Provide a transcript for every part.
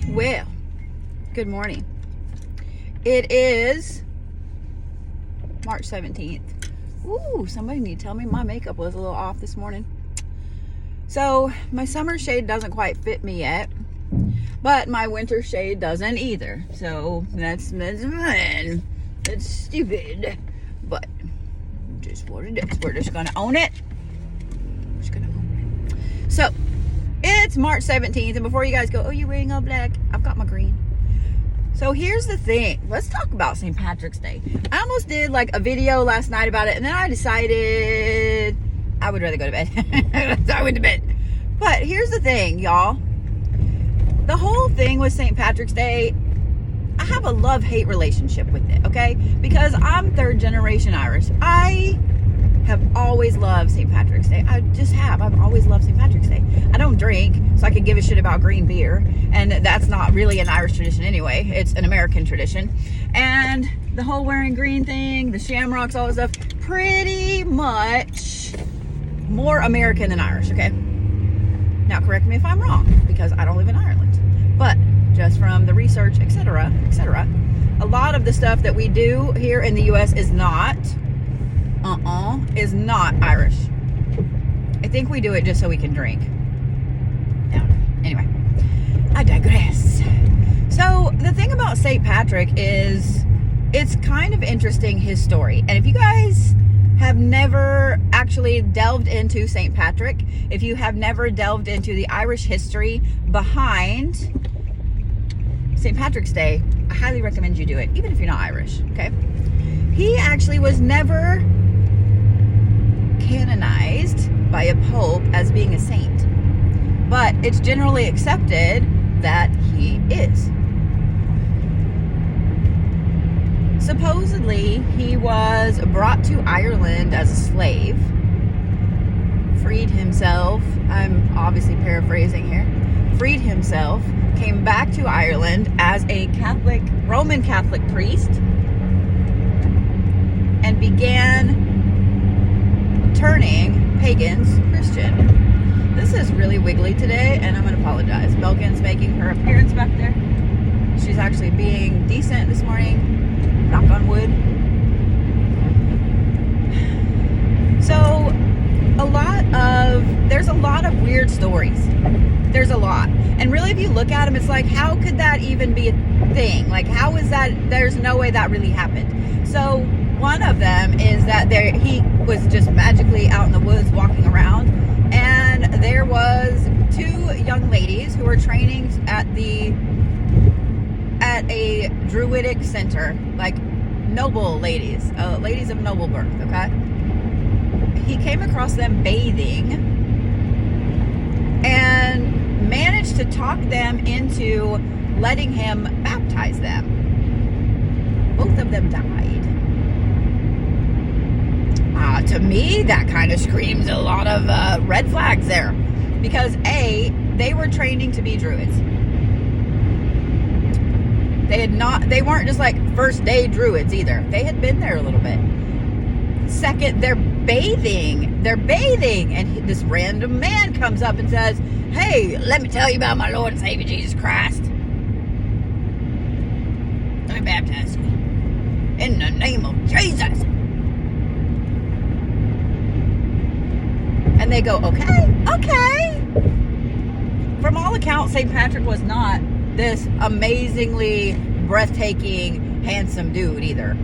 Well, good morning. It is March 17th. Ooh, somebody need to tell me my makeup was a little off this morning. So my summer shade doesn't quite fit me yet, but my winter shade doesn't either. So that's fun. It's stupid, but just what it is. We're just gonna own it. So it's March 17th, and before you guys go, oh, you're wearing all black, I've got my green. So here's the thing. Let's talk about St. Patrick's Day. I almost did like a video last night about it, and then I decided I would rather go to bed. So I went to bed. But here's the thing, y'all. The whole thing with St. Patrick's Day, I have a love-hate relationship with it, okay? Because I'm third generation Irish. I have always loved St. Patrick's Day. I just have. I've always loved St. Patrick's Day. I don't drink, so I could give a shit about green beer. And that's not really an Irish tradition anyway. It's an American tradition. And the whole wearing green thing, the shamrocks, all that stuff, pretty much more American than Irish, okay? Now, correct me if I'm wrong, because I don't live in Ireland. But just from the research, etc., a lot of the stuff that we do here in the U.S. is not Irish. I think we do it just so we can drink. No. Anyway, I digress. So the thing about St. Patrick is it's kind of interesting, his story. And if you guys have never actually delved into St. Patrick, if you have never delved into the Irish history behind St. Patrick's Day, I highly recommend you do it, even if you're not Irish, okay? He actually was never canonized by a pope as being a saint, but it's generally accepted that he is. Supposedly, he was brought to Ireland as a slave, freed himself, I'm obviously paraphrasing here, freed himself, came back to Ireland as a Roman Catholic priest, and began turning pagans Christian. This is really wiggly today, and I'm going to apologize. Belkin's making her appearance back there. She's actually being decent this morning, knock on wood. So, there's a lot of weird stories. There's a lot. And really, if you look at them, it's like, how could that even be a thing? Like, how is that? There's no way that really happened. So, one of them is that he was just magically out in the woods walking around, and there was two young ladies who were training at a druidic center, like noble ladies, ladies of noble birth, okay? He came across them bathing and managed to talk them into letting him baptize them. Both of them died. To me, that kind of screams a lot of red flags there. Because A, they were training to be druids. They weren't just like first day druids either. They had been there a little bit. Second, they're bathing. And this random man comes up and says, hey, let me tell you about my Lord and Savior Jesus Christ. Let me baptize you. In the name of Jesus. And they go, okay. From all accounts, St. Patrick was not this amazingly breathtaking, handsome dude either.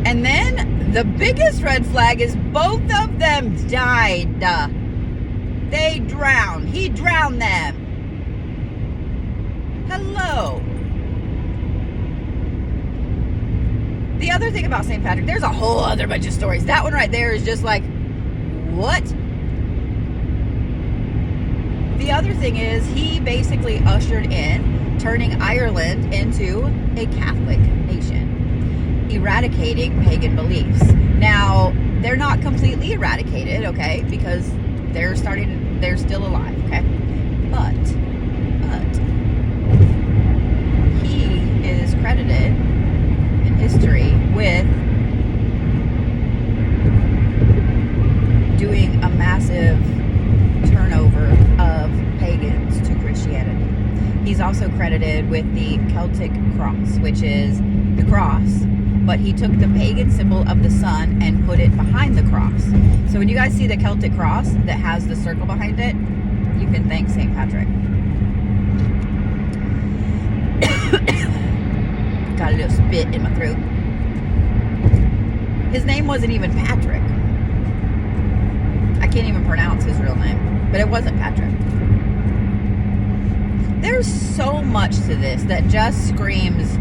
And then the biggest red flag is both of them died. They drowned. He drowned them. Hello. The other thing about St. Patrick, there's a whole other bunch of stories. That one right there is just like, what? The other thing is, he basically ushered in turning Ireland into a Catholic nation, eradicating pagan beliefs. Now, they're not completely eradicated, okay, because they're still alive, okay? But he is credited in history with doing a massive turnover of pagans also credited with the Celtic Cross, which is the cross, but he took the pagan symbol of the sun and put it behind the cross. So when you guys see the Celtic Cross that has the circle behind it, you can thank St. Patrick. Got a little spit in my throat. His name wasn't even Patrick. I can't even pronounce his real name, but it wasn't Patrick. There's so much to this that just screams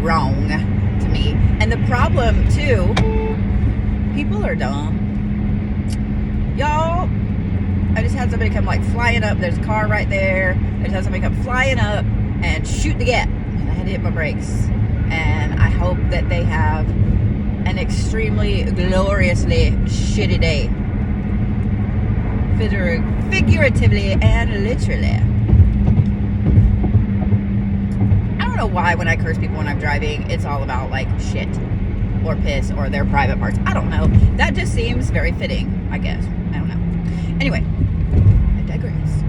wrong to me. And the problem, too, people are dumb. Y'all, I just had somebody come like flying up. There's a car right there. I just had somebody come flying up and shoot the gap. And I had to hit my brakes. And I hope that they have an extremely gloriously shitty day. Figuratively and literally. I don't know why when I curse people when I'm driving, it's all about like shit or piss or their private parts. I don't know. That just seems very fitting, I guess. I don't know. Anyway, I digress.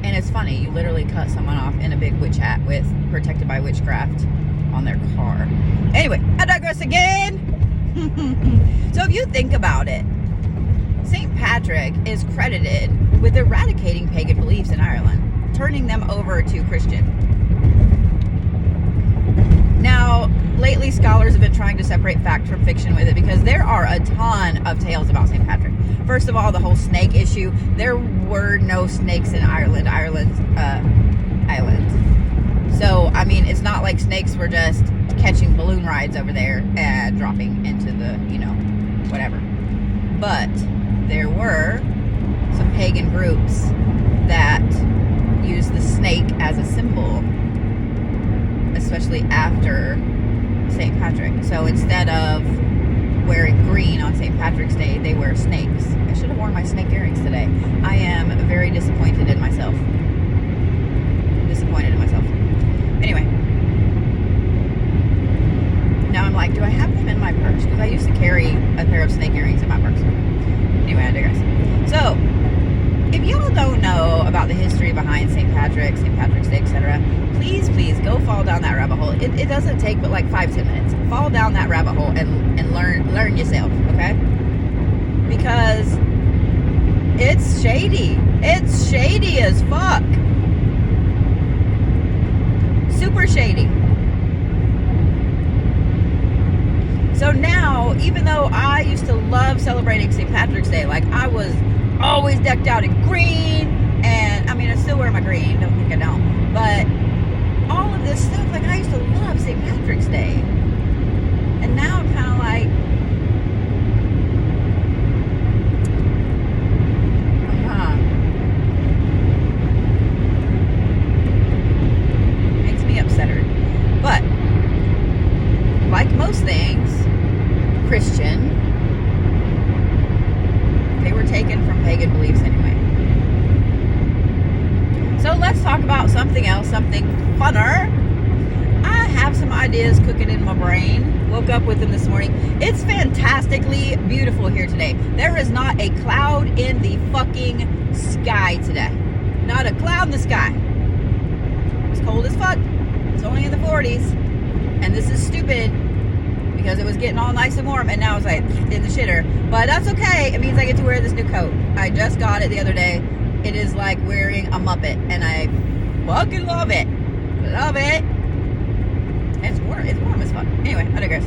And it's funny, you literally cut someone off in a big witch hat with protected by witchcraft on their car. Anyway, I digress again. So if you think about it, St. Patrick is credited with eradicating pagan beliefs in Ireland, turning them over to Christian. Now, lately scholars have been trying to separate fact from fiction with it because there are a ton of tales about St. Patrick. First of all, the whole snake issue. There were no snakes in Ireland. Ireland's island. So, I mean, it's not like snakes were just catching balloon rides over there and dropping into the, whatever. But there were some pagan groups that used the snake as a symbol, especially after St. Patrick. So instead of wearing green on St. Patrick's Day, they wear snakes. I should have worn my snake earrings today. I am very disappointed in myself. Anyway. Now I'm like, do I have them in my purse? Because I used to carry a pair of snake earrings in my purse. Anyway, I digress. So, if y'all don't know about the history behind St. Patrick's Day, etc., please go fall down that rabbit hole. It doesn't take but like 5-10 minutes. Fall down that rabbit hole and learn yourself, okay? Because it's shady. It's shady as fuck. Super shady. So now, even though I used to love celebrating St. Patrick's Day, like I was always decked out in green, and I mean, I still wear my green, don't think I don't, but all of this stuff, like I used to love St. Patrick's Day, and now I'm kind of like, makes me upsetted. But like most things Christian, they were taken from pagan beliefs anyway. So let's talk about something else, something funner. I have some ideas cooking in my brain. Woke up with them this morning. It's fantastically beautiful here today. There is not a cloud in the fucking sky today. Not a cloud in the sky. It's cold as fuck. It's only in the 40s. And this is stupid because it was getting all nice and warm, and now it's like in the shitter. But that's okay. It means I get to wear this new coat. I just got it the other day. It is like wearing a Muppet, and I fucking love it. Love it. It's warm. It's warm as fuck. Anyway, I digress.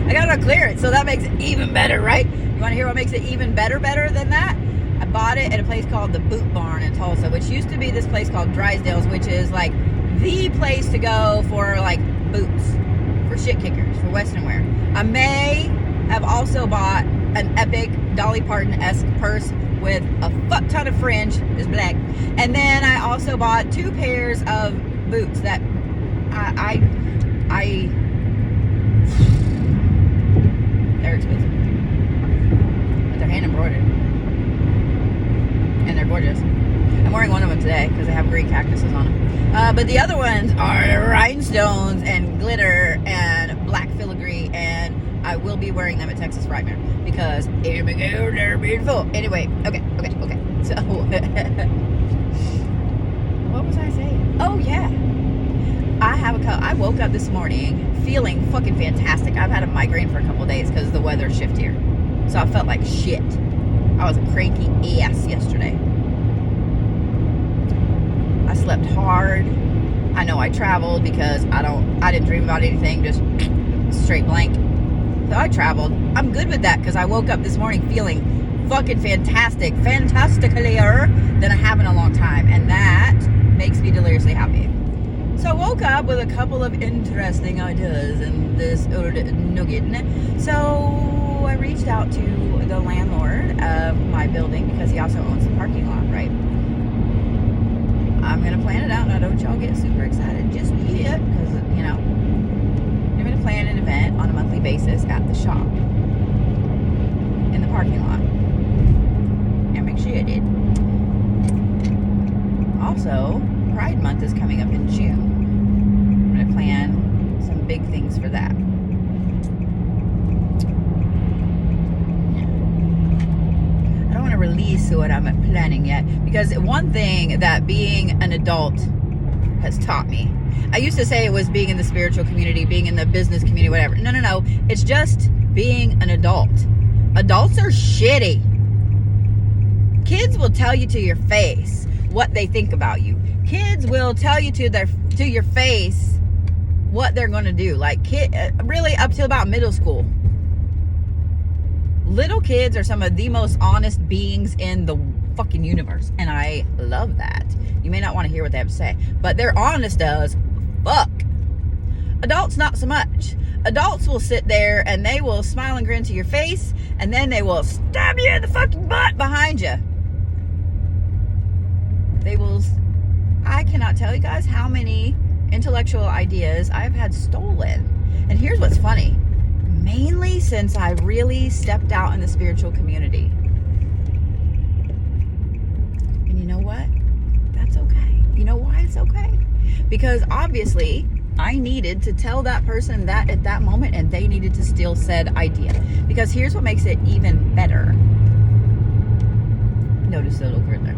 I got it on clearance, so that makes it even better, right? You want to hear what makes it even better than that? I bought it at a place called the Boot Barn in Tulsa, which used to be this place called Drysdale's, which is like the place to go for like boots, for shit kickers, for Western wear. I may have also bought an epic Dolly Parton-esque purse with a fuck ton of fringe. It's black. And then I also bought 2 pairs of boots that they're expensive, but they're hand embroidered and they're gorgeous. I'm wearing one of them today because they have green cactuses on them, but the other ones are rhinestones and glitter and black filigree, and I will be wearing them at Texas Frightmare because they're beautiful. Anyway, okay. So What was I saying? Oh, yeah. I woke up this morning feeling fucking fantastic. I've had a migraine for a couple days because the weather shift here. So I felt like shit. I was a cranky ass yesterday. I slept hard. I know I traveled because I didn't dream about anything, just straight blank. So I traveled. I'm good with that because I woke up this morning feeling fucking fantastic, fantasticalier than I have in a long time. And that makes me deliriously happy. So I woke up with a couple of interesting ideas in this nugget. So I reached out to the landlord of my building because he also owns the parking lot, right? I'm going to plan it out. Now, don't y'all get super excited just yet because, you know, I'm going to plan an event on a monthly basis at the shop in the parking lot. And make sure you did. Also, Pride Month is coming up in June. I'm going to plan some big things for that. I don't want to release what I'm planning yet because one thing that being an adult has taught me. I used to say it was being in the spiritual community, being in the business community, whatever. No. It's just being an adult. Adults are shitty. Kids will tell you to your face what they think about you. Kids will tell you to your face what they're going to do. Like really up till about middle school. Little kids are some of the most honest beings in the fucking universe, and I love that. You may not want to hear what they have to say, but they're honest as fuck. Adults, not so much. Adults will sit there and they will smile and grin to your face, and then they will stab you in the fucking butt behind you. I cannot tell you guys how many intellectual ideas I've had stolen. And here's what's funny. Mainly since I really stepped out in the spiritual community. And you know what? That's okay. You know why it's okay? Because obviously I needed to tell that person that at that moment, and they needed to steal said idea. Because here's what makes it even better. Notice the little girl there.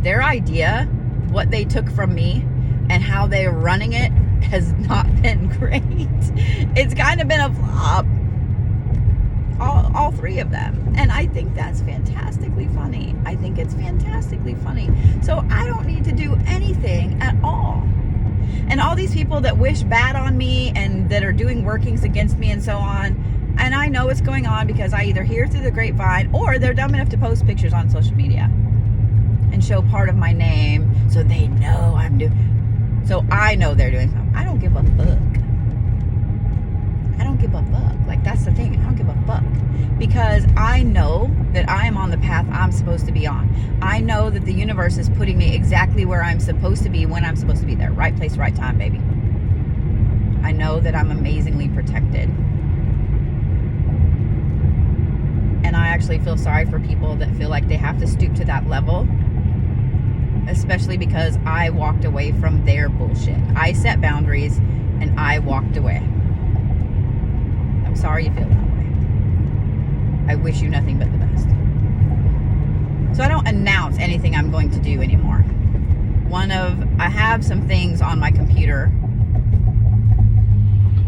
Their idea, what they took from me, and how they're running it has not been great. It's kind of been a flop. All three of them. And I think that's fantastically funny. I think it's fantastically funny. So I don't need to do anything at all. And all these people that wish bad on me and that are doing workings against me and so on, and I know what's going on because I either hear through the grapevine or they're dumb enough to post pictures on social media and show part of my name so they know I'm doing. So I know they're doing something. I don't give a fuck. I don't give a fuck. Like, that's the thing. I don't give a fuck. Because I know that I am on the path I'm supposed to be on. I know that the universe is putting me exactly where I'm supposed to be when I'm supposed to be there. Right place, right time, baby. I know that I'm amazingly protected. And I actually feel sorry for people that feel like they have to stoop to that level. Especially because I walked away from their bullshit. I set boundaries and I walked away. I'm sorry you feel that way. I wish you nothing but the best. So I don't announce anything I'm going to do anymore. I have some things on my computer.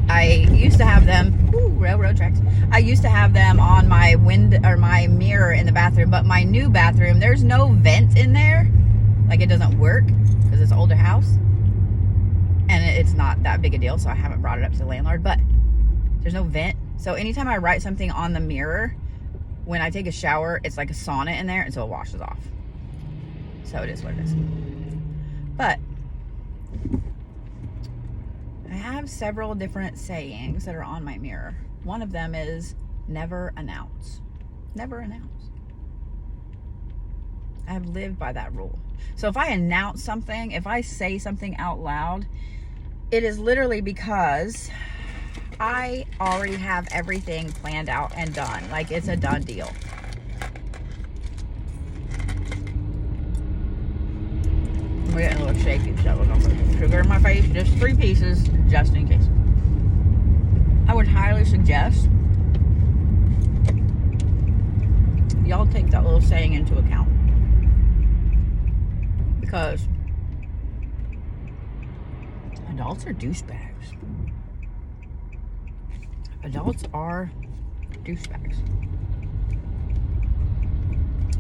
I used to have them, railroad tracks. I used to have them on my my mirror in the bathroom, but my new bathroom, there's no vent in there. Like, it doesn't work because it's an older house and it's not that big a deal, so I haven't brought it up to the landlord, but there's no vent. So anytime I write something on the mirror, when I take a shower, it's like a sauna in there, and so it washes off. So it is what it is. But I have several different sayings that are on my mirror. One of them is never announce. Never announce. I have lived by that rule. So if I announce something, if I say something out loud, it is literally because I already have everything planned out and done. Like, it's a done deal. I'm getting a little shaky, so we're gonna put sugar in my face, just 3 pieces, just in case. I would highly suggest y'all take that little saying into account. because adults are douchebags. Adults are douchebags.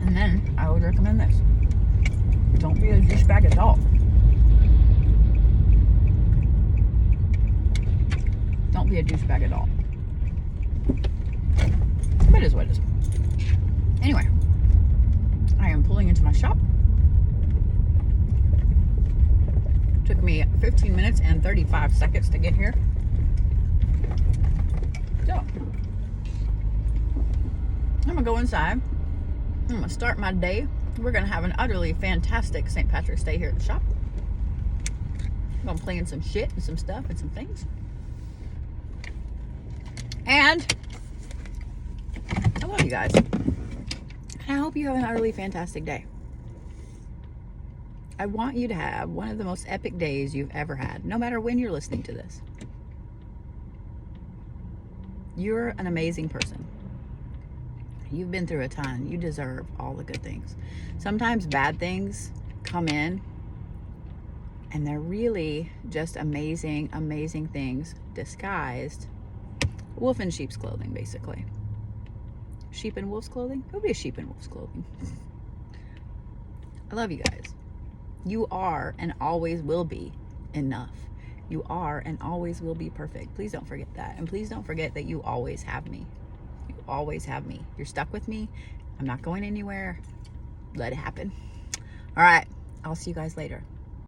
And then I would recommend this. Don't be a douchebag adult. Don't be a douchebag adult. It is what it is. Anyway, I am pulling into my shop. Took me 15 minutes and 35 seconds to get here. So, I'm gonna go inside. I'm gonna start my day. We're gonna have an utterly fantastic St. Patrick's Day here at the shop. I'm gonna play in some shit and some stuff and some things. And I love you guys. And I hope you have an utterly fantastic day. I want you to have one of the most epic days you've ever had, no matter when you're listening to this. You're an amazing person. You've been through a ton. You deserve all the good things. Sometimes bad things come in and they're really just amazing, amazing things disguised. Wolf in sheep's clothing, basically. Sheep in wolf's clothing? It would be a sheep in wolf's clothing. I love you guys. You are and always will be enough. You are and always will be perfect. Please don't forget that. And please don't forget that you always have me. You always have me. You're stuck with me. I'm not going anywhere. Let it happen. All right. I'll see you guys later.